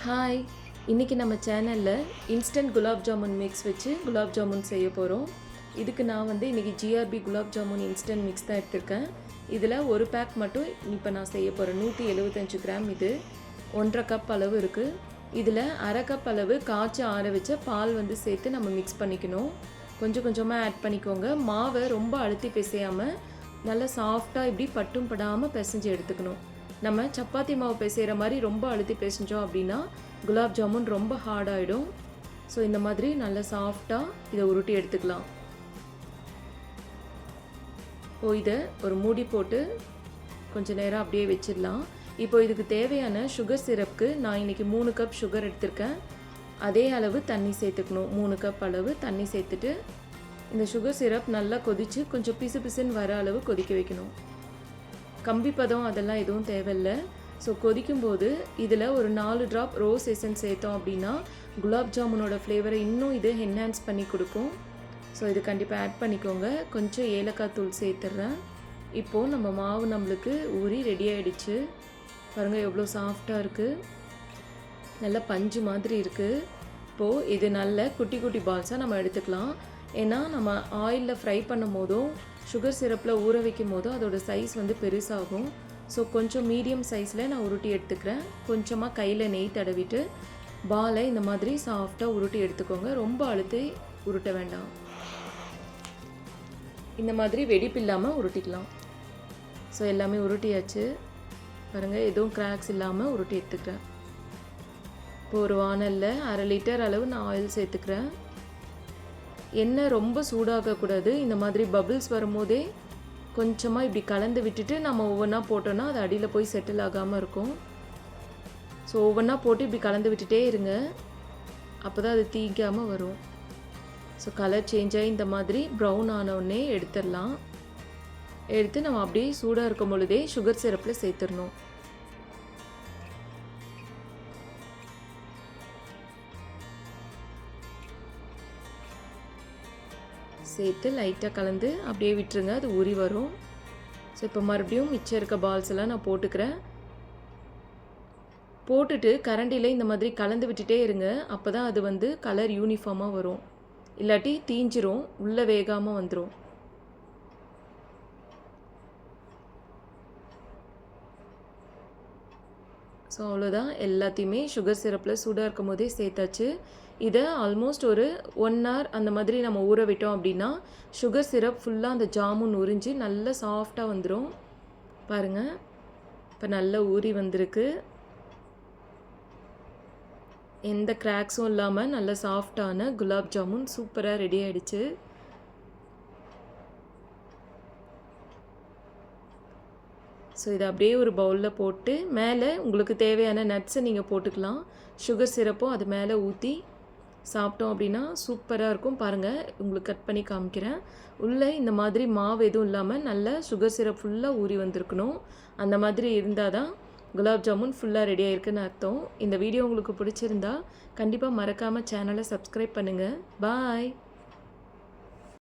Hi, இன்றைக்கி நம்ம சேனலில் இன்ஸ்டன்ட் குலாப் ஜாமுன் மிக்ஸ் வச்சு குலாப் ஜாமுன் செய்ய போகிறோம். இதுக்கு நான் இன்றைக்கி GRB gulab jamun instant mix தான் எடுத்திருக்கேன். இதில் ஒரு பேக் மட்டும் இப்போ நான் செய்ய போகிறேன். 175 கிராம், இது 1.5 கப் அளவு இருக்குது. இதில் அரை கப் அளவு காய்ச்சி ஆற வச்ச பால் சேர்த்து நம்ம மிக்ஸ் பண்ணிக்கணும். கொஞ்சம் கொஞ்சமாக ஆட் பண்ணிக்கோங்க. மாவை ரொம்ப அழுத்தி பிசையாமல் நல்லா சாஃப்டாக இப்படி பட்டும் படாமல் பிசைஞ்சு எடுத்துக்கணும். நம்ம சப்பாத்தி மாவு பிசைகிற மாதிரி ரொம்ப அழுத்தி பிசைஞ்சோம் அப்படின்னா குலாப் ஜாமுன் ரொம்ப ஹார்டாகிடும். ஸோ இந்த மாதிரி நல்லா சாஃப்டாக இதை உருட்டி எடுத்துக்கலாம். இதை ஒரு மூடி போட்டு கொஞ்சம் நேரம் அப்படியே வச்சிடலாம். இப்போ இதுக்கு தேவையான சுகர் சிரப்புக்கு நான் இன்றைக்கி 3 கப் சுகர் எடுத்திருக்கேன். அதே அளவு தண்ணி சேர்த்துக்கணும். 3 கப் அளவு தண்ணி சேர்த்துட்டு இந்த சுகர் சிரப் நல்லா கொதித்து கொஞ்சம் பிசு பிசுன்னு வர அளவு கொதிக்க வைக்கணும். கம்பி பதம் அதெல்லாம் எதுவும் தேவையில்லை. ஸோ கொதிக்கும்போது இதில் ஒரு 4 ட்ராப் ரோஸ் எசன்ஸ் சேர்த்தோம் அப்படின்னா குலாப் ஜாமுனோட ஃப்ளேவரை இன்னும் இது என்ஹான்ஸ் பண்ணி கொடுக்கும். ஸோ இது கண்டிப்பாக ஆட் பண்ணிக்கோங்க. கொஞ்சம் ஏலக்காய் தூள் சேர்த்துட்றேன். இப்போது நம்ம மாவு நம்மளுக்கு ஊறி ரெடி ஆகிடுச்சு. பாருங்கள் எவ்வளோ சாஃப்டாக இருக்குது, நல்லா பஞ்சு மாதிரி இருக்குது. இப்போது இது நல்ல குட்டி குட்டி பால்ஸாக நம்ம எடுத்துக்கலாம். ஏன்னா நம்ம ஆயிலில் ஃப்ரை பண்ணும் போதும் சுகர் சிரப்பில் ஊற வைக்கும் போதும் அதோட சைஸ் பெருசாகும். ஸோ கொஞ்சம் மீடியம் சைஸில் நான் உருட்டி எடுத்துக்கிறேன். கொஞ்சமாக கையில் நெய் தடவிட்டு பாலை இந்த மாதிரி சாஃப்டாக உருட்டி எடுத்துக்கோங்க. ரொம்ப அழுத்தி உருட்ட வேண்டாம். இந்த மாதிரி வெடிப்பு இல்லாமல் உருட்டிக்கலாம். ஸோ எல்லாமே உருட்டியாச்சு. பாருங்கள், எதுவும் கிராக்ஸ் இல்லாமல் உருட்டி எடுத்துக்கிறேன். இப்போ ஒரு வானலில் 1/2 லிட்டர் அளவு நான் ஆயில் சேர்த்துக்கிறேன். எண்ணெய் ரொம்ப சூடாகக்கூடாது. இந்த மாதிரி பபிள்ஸ் வரும்போதே கொஞ்சமாக இப்படி கலந்து விட்டுட்டு நம்ம ஒவ்வொன்றா போட்டோன்னா அது அடியில் போய் செட்டில் ஆகாமல் இருக்கும். ஸோ ஒவ்வொன்றா போட்டு இப்படி கலந்து விட்டுட்டே இருங்க. அப்போ தான் அது தீக்காமல் வரும். ஸோ கலர் சேஞ்ச் ஆகி இந்த மாதிரி ப்ரௌன் ஆனவுடனே எடுத்துடலாம். எடுத்து நம்ம அப்படியே சூடாக இருக்கும் பொழுதே சுகர் சிரப்பில் சேர்த்துடணும். சேர்த்து லைட்டாக கலந்து அப்படியே விட்டுருங்க, அது ஊறி வரும். ஸோ இப்போ மறுபடியும் மிச்சம் இருக்க பால்ஸ் எல்லாம் நான் போட்டுக்கிறேன். போட்டுட்டு கரண்டியில் இந்த மாதிரி கலந்து விட்டுட்டே இருங்க. அப்போ தான் அது கலர் யூனிஃபார்மாக வரும். இல்லாட்டி தீஞ்சிரும், உள்ளே வேகாமல் வந்துடும். ஸோ அவ்வளோதான், எல்லாத்தையுமே சுகர் சிரப்பில் சூடாக இருக்கும் போதே சேர்த்தாச்சு. இதை ஆல்மோஸ்ட் ஒரு 1 hour அந்த மாதிரி நம்ம ஊற விட்டோம் அப்படின்னா சுகர் சிரப் ஃபுல்லாக அந்த ஜாமுன் உறிஞ்சி நல்லா சாஃப்டாக வந்துடும். பாருங்கள், இப்போ நல்லா ஊறி வந்திருக்கு. எந்த கிராக்ஸும் இல்லாமல் நல்ல சாஃப்டான குலாப் ஜாமுன் சூப்பராக ரெடி ஆகிடுச்சு. ஸோ இதை அப்படியே ஒரு பவுலில் போட்டு மேலே உங்களுக்கு தேவையான நட்ஸை நீங்கள் போட்டுக்கலாம். சுகர் சிரப்பும் அது மேலே ஊற்றி சாப்பிட்டோம் அப்படின்னா சூப்பராக இருக்கும். பாருங்கள், உங்களுக்கு கட் பண்ணி காமிக்கிறேன். உள்ளே இந்த மாதிரி மாவு எதுவும் இல்லாமல் நல்ல சுகர் சிரப் ஃபுல்லாக ஊறி வந்திருக்கணும். அந்த மாதிரி இருந்தால் தான் குலாப் ஜாமுன் ஃபுல்லாக ரெடி ஆகிருக்குன்னு அர்த்தம். இந்த வீடியோ உங்களுக்கு பிடிச்சிருந்தா கண்டிப்பாக மறக்காமல் சேனலை சப்ஸ்கிரைப் பண்ணுங்கள். பாய்.